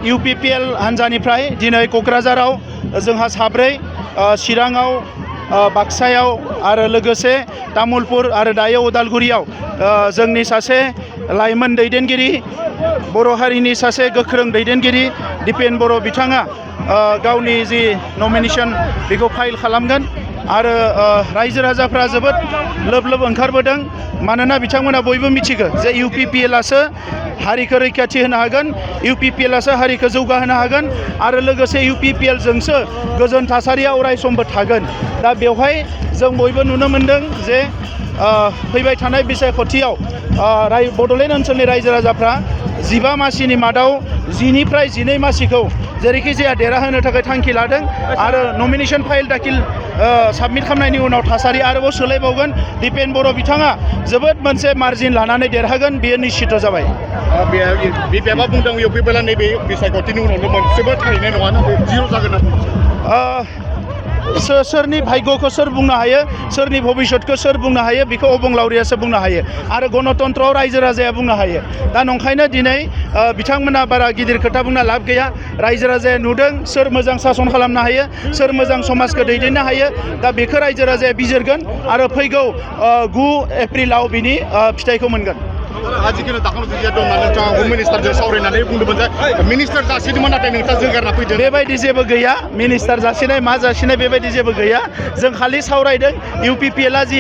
UPPL हान्जानिफ्राय दिनै क'क्राझाराव जोंहा 4 चिराङाव बाक्सायाव आरो लोगोसे तामुलपुर आरो दायो उदालगुरियाव जोंनि सासे लाइमोन दैदेनगिरि बर' हारिनि सासे गोख्रों दैदेनगिरि दिपेन बर' बिथाङा गावनि जि नमिनेशन बेखौ फाइल खालामगोन आरो रायजो राजाफ्रा जोबोद लोब लोब ओंखारबोदों मानोना बिथांमोना बयबो मिथिगौ जे UPPL आसो हारिखौ रैखाथि होनो हागोन UPPL आसो हारिखौ जौगाहोनो हागोन आरो लोगोसे UPPL जोंसो गोजोन थासारिया अरायसमबो थागोन दा बेवहाय जों बयबो नुनो मोनदों जे फैबाय थानाय बिसायख'थियाव बड'लेण्ड ओनसोलनि रायजो राजाफ्रा 15 मासिनि मादाव 10 निफ्राय 12 मासिखौ जेरैखि जाया देरहाहोनो थाखाय थांखि लादों आरो नमिनेशन फाइल दाखिल साबमिट खालामनायनि उनाव थासारि आरोबाव सोलायबावगोन दिपेन बर' बिथाङा जोबोद मोनसे मार्जिन लानानै देरहागोन बेयो निश्चित जाबाय बिपिएफआ बुंदों UPPLआ नैबे बिसायख'थिनि उनावनो मोनसेबो थाहैनाय नङा नाथाय जिर' जागोन सोरनि भाग्यखौ सोर बुंनो हायो सोरनि भबिष्यतखौ सोर बुंनो हायो बेखौ अबंलावरियासो बुंनो हायो आरो गणतन्त्रआव रायजो राजाया बुंनो हायो दा नंखायनो दिनै बिथांमोना बारा गिदिर खोथा बुंना लाब गैया रायजो राजाया नुदों सोर मोजां सासन खालामनो हायो सोर मोजां समाजखौ दैदेननो हायो दा बेखौ रायजो राजाया बिजिरगोन आरो फैगौ 9 एप्रिलाव बिनि फिथाइखौ मोनगोन आजिखालि दाखालि दं नोंथाङा हम मिनिस्टारजों सावरायनानै बुंदोंमोन जे मिनिस्टार जासिदोंमोन नाथाय नोंथाङा जोगारना फैदों बेबायदि जेबो गैया मिनिस्टार जासिनाय मा जासिनाय बेबायदि जेबो गैया जों खालि सावरायदों UPPLआ जि